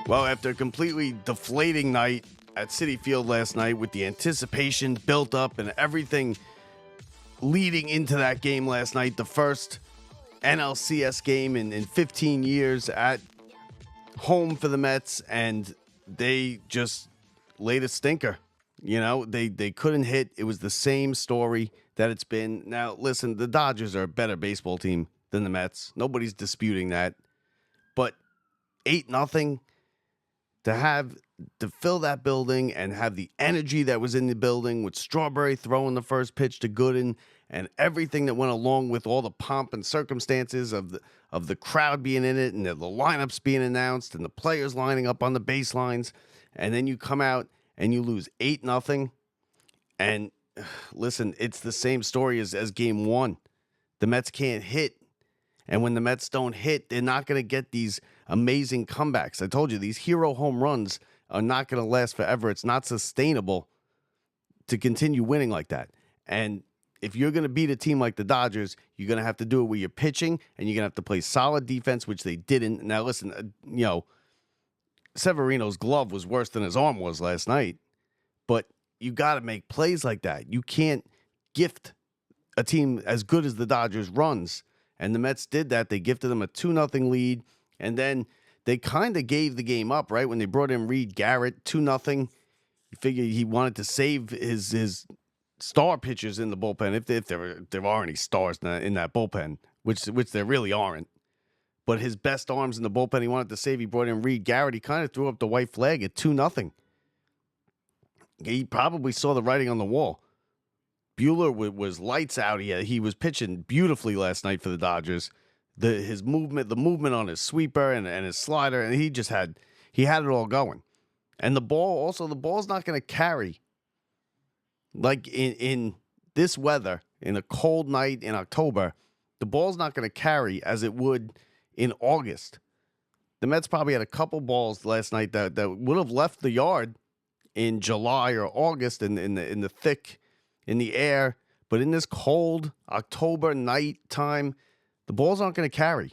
Well, after a completely deflating night at Citi Field last night with the anticipation built up and everything leading into that game last night, the first NLCS game in 15 years at home for the Mets, and they just laid a stinker. You know, they couldn't hit. It was the same story that it's been. Now, listen, the Dodgers are a better baseball team than the Mets. Nobody's disputing that. But 8-0 to fill that building and have the energy that was in the building with Strawberry throwing the first pitch to Gooden and everything that went along with all the pomp and circumstances of the crowd being in it and the lineups being announced and the players lining up on the baselines, and then you come out and you lose 8-0. And listen, it's the same story as game one. The Mets can't hit. And when the Mets don't hit, they're not going to get these amazing comebacks. I told you, these hero home runs are not going to last forever. It's not sustainable to continue winning like that. And if you're going to beat a team like the Dodgers, you're going to have to do it with your pitching, and you're going to have to play solid defense, which they didn't. Now, listen, Severino's glove was worse than his arm was last night, but you got to make plays like that. You can't gift a team as good as the Dodgers runs. And the Mets did that. They gifted them a 2-0 lead. And then they kind of gave the game up, right? When they brought in Reed Garrett, 2-0. You figure he wanted to save his star pitchers in the bullpen, if there are any stars in that bullpen, which there really aren't. But his best arms in the bullpen he wanted to save. He brought in Reed Garrett. He kind of threw up the white flag at 2-0. He probably saw the writing on the wall. Buehler was lights out. He was pitching beautifully last night for the Dodgers. The movement on his sweeper and his slider, and he had it all going. And the ball's not going to carry. Like in this weather, in a cold night in October, the ball's not going to carry as it would in August. The Mets probably had a couple balls last night that would have left the yard in July or August in the air, but in this cold October night time, the balls aren't going to carry.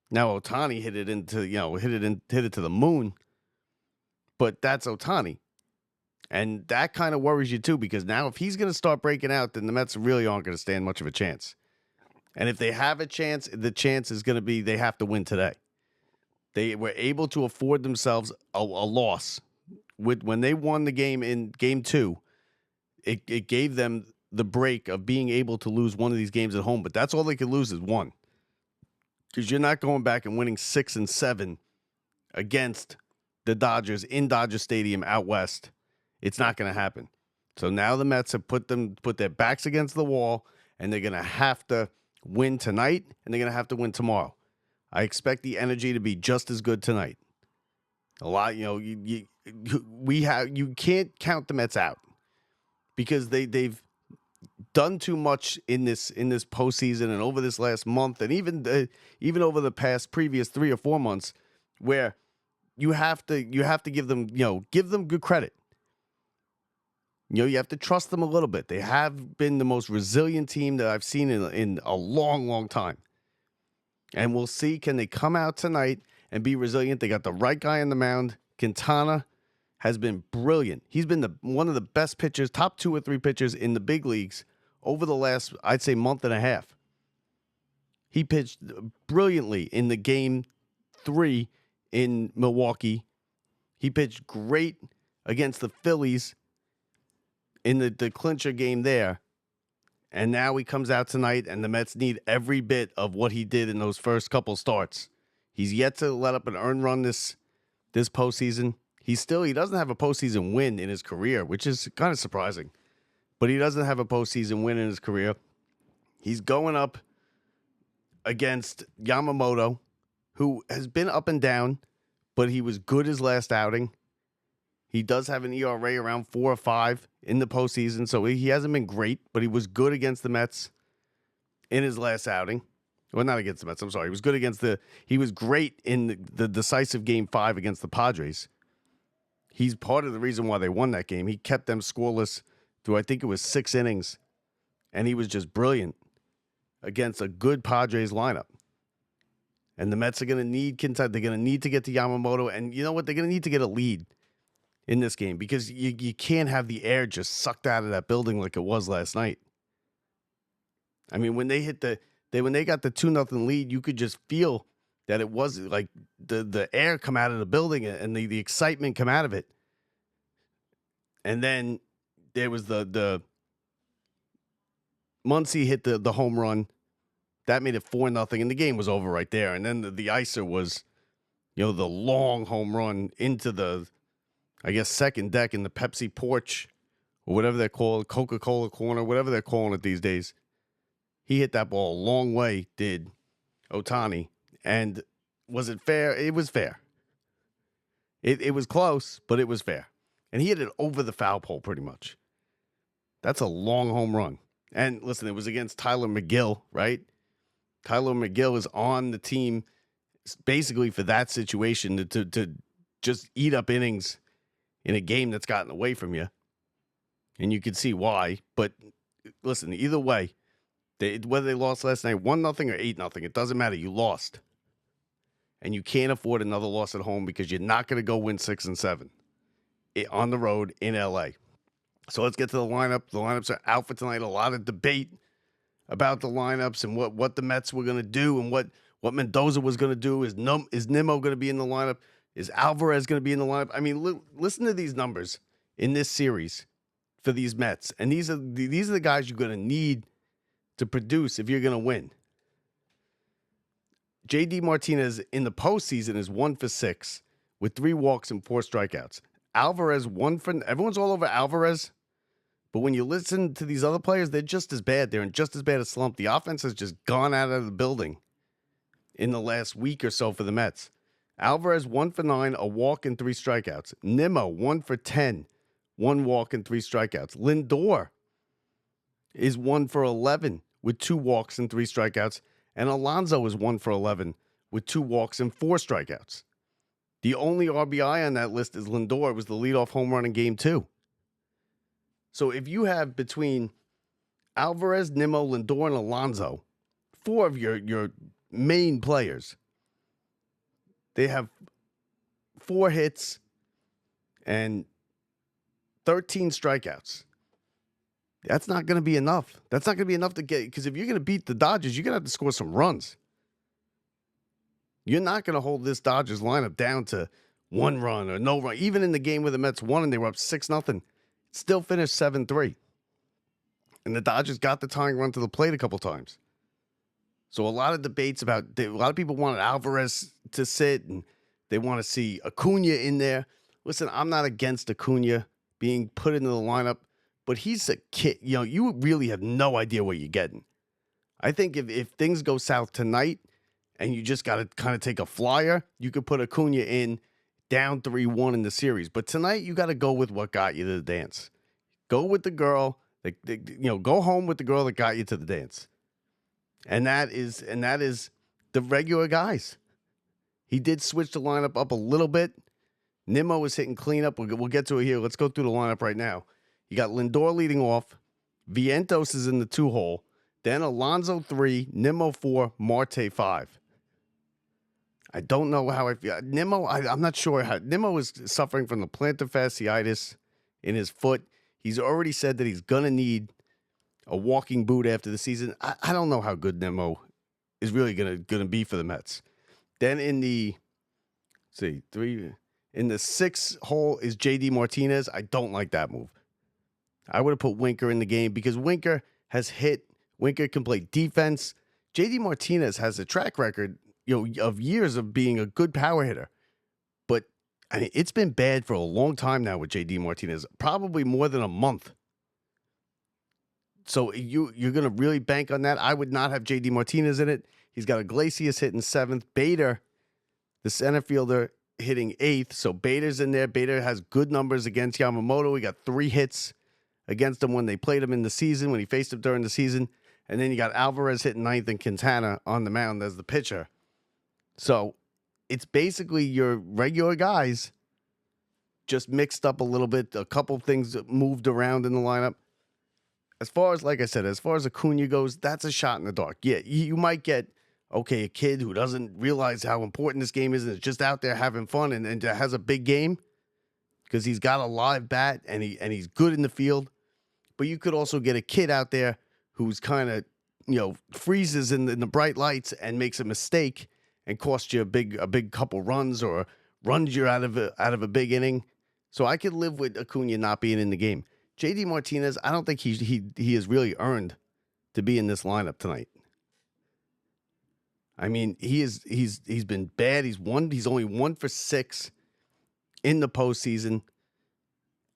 Now Ohtani hit it to the moon, but that's Ohtani, and that kind of worries you too, because now if he's going to start breaking out, then the Mets really aren't going to stand much of a chance. And if they have a chance, the chance is going to be they have to win today. They were able to afford themselves a loss when they won the game in game 2. It gave them the break of being able to lose one of these games at home, but that's all they could lose is one. Because you're not going back and winning 6 and 7 against the Dodgers in Dodger Stadium out west. It's not going to happen. So now the Mets have put their backs against the wall, and they're going to have to win tonight, and they're going to have to win tomorrow. I expect the energy to be just as good tonight. A lot, you can't count the Mets out, because they've done too much in this postseason and over this last month, and even over the previous 3 or 4 months, where you have to give them good credit. You have to trust them a little bit. They have been the most resilient team that I've seen in a long, long time. And we'll see, can they come out tonight and be resilient? They got the right guy on the mound. Quintana has been brilliant. He's been one of the best pitchers, top 2 or 3 pitchers in the big leagues over the last, I'd say, month and a half. He pitched brilliantly in the game 3 in Milwaukee. He pitched great against the Phillies in the clincher game there. And now he comes out tonight, and the Mets need every bit of what he did in those first couple starts. He's yet to let up an earned run this postseason. He doesn't have a postseason win in his career, which is kind of surprising. But he doesn't have a postseason win in his career. He's going up against Yamamoto, who has been up and down, but he was good his last outing. He does have an ERA around 4 or 5 in the postseason, so he hasn't been great, but he was good against the Mets in his last outing. Well, not against the Mets, I'm sorry. He was great in the decisive game 5 against the Padres. He's part of the reason why they won that game. He kept them scoreless through, I think it was 6 innings, and he was just brilliant against a good Padres lineup. And the Mets are going to need Quintana. They're going to need to get to Yamamoto. And you know what? They're going to need to get a lead in this game because you can't have the air just sucked out of that building like it was last night. I mean, when they hit when they got the 2-0 lead, you could just feel that it was like the air come out of the building and the excitement come out of it. And then there was the Muncy hit the home run. That made it 4-0, and the game was over right there. And then the icer was, the long home run into the, I guess, second deck in the Pepsi porch or whatever they're called, Coca-Cola corner, whatever they're calling it these days. He hit that ball a long way, did Ohtani. And was it fair? It was fair. It was close, but it was fair. And he hit it over the foul pole pretty much. That's a long home run. And listen, it was against Tyler McGill, right? Tyler McGill is on the team basically for that situation to just eat up innings in a game that's gotten away from you. And you can see why. But listen, either way, whether they lost last night 1-0 or 8-0, it doesn't matter. You lost. And you can't afford another loss at home because you're not going to go win 6 and 7 on the road in LA. So let's get to the lineup. The lineups are out for tonight. A lot of debate about the lineups and what the Mets were going to do and what Mendoza was going to do. Is Nimmo going to be in the lineup? Is Alvarez going to be in the lineup? I mean, listen to these numbers in this series for these Mets. And these are the guys you're going to need to produce if you're going to win. J.D. Martinez in the postseason is 1 for 6 with 3 walks and 4 strikeouts. Alvarez, everyone's all over Alvarez. But when you listen to these other players, they're just as bad. They're in just as bad a slump. The offense has just gone out of the building in the last week or so for the Mets. Alvarez, 1 for 9, a walk and 3 strikeouts. Nimmo, 1 for 10, 1 walk and 3 strikeouts. Lindor is 1 for 11 with 2 walks and 3 strikeouts. And Alonso is 1 for 11 with 2 walks and 4 strikeouts. The only RBI on that list is Lindor. It was the leadoff home run in Game 2. So if you have between Alvarez, Nimmo, Lindor, and Alonso, 4 of your main players, they have 4 hits and 13 strikeouts. That's not going to be enough. That's not going to be enough to get, because if you're going to beat the Dodgers, you're going to have to score some runs. You're not going to hold this Dodgers lineup down to 1 run or no run. Even in the game where the Mets won and they were up 6-0, still finished 7-3. And the Dodgers got the tying run to the plate a couple times. So a lot of debates a lot of people wanted Alvarez to sit and they want to see Acuna in there. Listen, I'm not against Acuna being put into the lineup, but he's a kid. You really have no idea what you're getting. I think if things go south tonight and you just got to kind of take a flyer, you could put Acuna in down 3-1 in the series. But tonight you got to go with what got you to the dance. Go with the girl. Go home with the girl that got you to the dance. And that is the regular guys. He did switch the lineup up a little bit. Nimmo was hitting cleanup. We'll get to it here. Let's go through the lineup right now. You got Lindor leading off. Vientos is in the 2-hole. Then Alonso 3, Nimmo 4, Marte 5. I don't know how I feel. Nimmo, I'm not sure how. Nimmo is suffering from the plantar fasciitis in his foot. He's already said that he's going to need a walking boot after the season. I don't know how good Nimmo is really going to be for the Mets. Then in the 6th hole is J.D. Martinez. I don't like that move. I would have put Winker in the game because Winker has hit. Winker can play defense. J.D. Martinez has a track record, of years of being a good power hitter. But I mean, it's been bad for a long time now with J.D. Martinez, probably more than a month. So you're going to really bank on that? I would not have J.D. Martinez in it. He's got Iglesias hitting 7th. Bader, the center fielder, hitting 8th. So Bader's in there. Bader has good numbers against Yamamoto. He got 3 hits against him when they played him in the season, when he faced him during the season. And then you got Alvarez hitting 9th and Quintana on the mound as the pitcher. So it's basically your regular guys just mixed up a little bit. A couple things moved around in the lineup. As far as, like I said, as far as Acuna goes, that's a shot in the dark. Yeah, you might get okay, a kid who doesn't realize how important this game is and is just out there having fun and has a big game because he's got a live bat and he's good in the field. But you could also get a kid out there who's kind of, freezes in the bright lights and makes a mistake and costs you a big couple runs or runs you out of a big inning. So I could live with Acuna not being in the game. JD Martinez, I don't think he has really earned to be in this lineup tonight. I mean, he's been bad. He's only 1 for 6 in the postseason.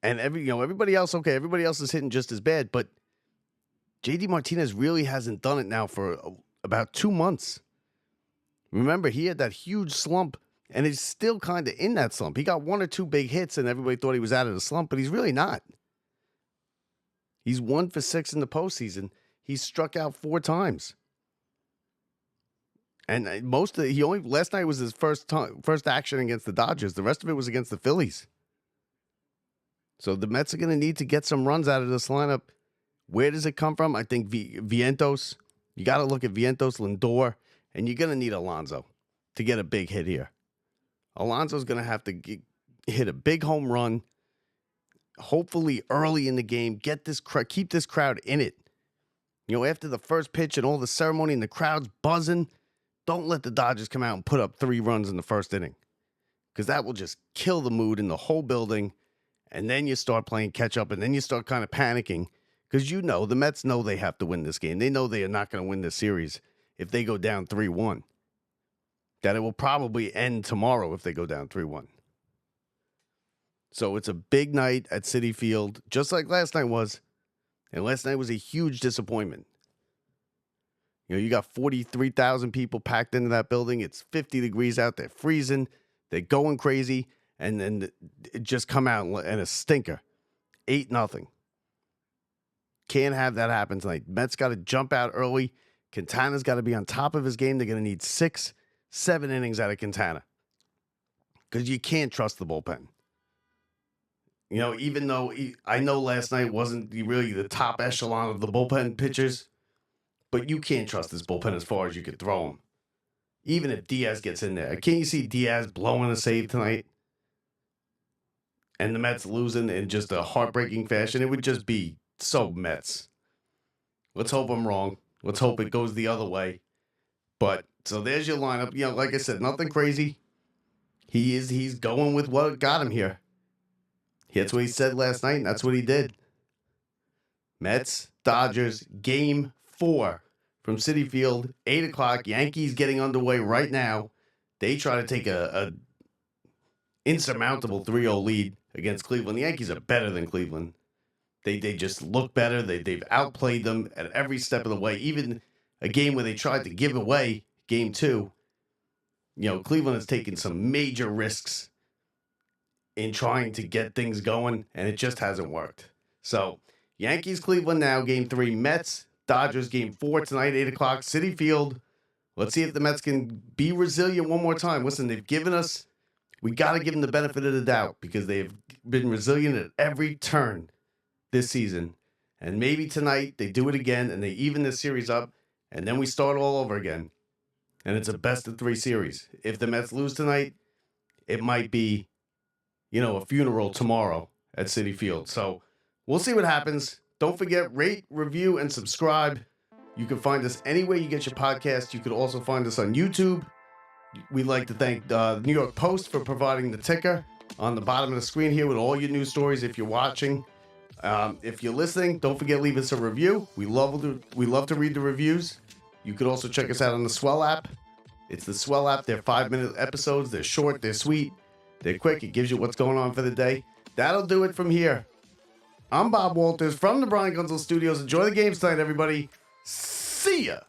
And everybody else, okay, everybody else is hitting just as bad, but JD Martinez really hasn't done it now for about 2 months. Remember, he had that huge slump, and he's still kind of in that slump. He got 1 or 2 big hits, and everybody thought he was out of the slump, but he's really not. He's 1 for 6 in the postseason. He's struck out 4 times. And last night was his first action against the Dodgers. The rest of it was against the Phillies. So the Mets are going to need to get some runs out of this lineup. Where does it come from? I think Vientos. You got to look at Vientos, Lindor, and you're going to need Alonso to get a big hit here. Alonso's going to have to hit a big home run, hopefully early in the game. Keep this crowd in it. After the first pitch and all the ceremony and the crowd's buzzing, don't let the Dodgers come out and put up 3 runs in the first inning, because that will just kill the mood in the whole building. And then you start playing catch up, and then you start kind of panicking because the Mets know they have to win this game. They know they are not going to win this series if they go down 3-1. That it will probably end tomorrow if they go down 3-1. So it's a big night at Citi Field, just like last night was. And last night was a huge disappointment. You got 43,000 people packed into that building. It's 50 degrees out. They're freezing. They're going crazy. And then it just come out and a stinker. 8-0. Can't have that happen tonight. Mets got to jump out early. Quintana's got to be on top of his game. They're going to need 6-7 innings out of Quintana, because you can't trust the bullpen. Even though I know last night wasn't really the top echelon of the bullpen pitchers, but you can't trust this bullpen as far as you could throw them. Even if Diaz gets in there. Can't you see Diaz blowing a save tonight? And the Mets losing in just a heartbreaking fashion? It would just be so Mets. Let's hope I'm wrong. Let's hope it goes the other way. But, so there's your lineup. Like I said, nothing crazy. He's going with what got him here. That's what he said last night, and that's what he did. Mets, Dodgers, Game 4 from Citi Field, 8 o'clock. Yankees getting underway right now. They try to take a insurmountable 3-0 lead against Cleveland. The Yankees are better than Cleveland. They just look better. They've outplayed them at every step of the way. Even a game where they tried to give away, Game 2, Cleveland has taken some major risks in trying to get things going, and it just hasn't worked. So, Yankees, Cleveland now, Game 3. Mets, Dodgers, Game 4 tonight, 8 o'clock, Citi Field. Let's see if the Mets can be resilient one more time. Listen, they've given us, we got to give them the benefit of the doubt, because they've been resilient at every turn this season. And maybe tonight they do it again and they even this series up, and then we start all over again. And it's a best-of-3 series. If the Mets lose tonight, it might be, a funeral tomorrow at Citi Field. So we'll see what happens. Don't forget, rate, review, and subscribe. You can find us anywhere you get your podcast. You can also find us on YouTube. We'd like to thank the New York Post for providing the ticker on the bottom of the screen here with all your news stories if you're watching. If you're listening, don't forget to leave us a review. We love to read the reviews. You could also check us out on the Swell app. It's the Swell app. They're 5-minute episodes. They're short. They're sweet. They're quick. It gives you what's going on for the day. That'll do it from here. I'm Bob Walters from the Brian Gunzel Studios. Enjoy the games tonight, everybody. See ya.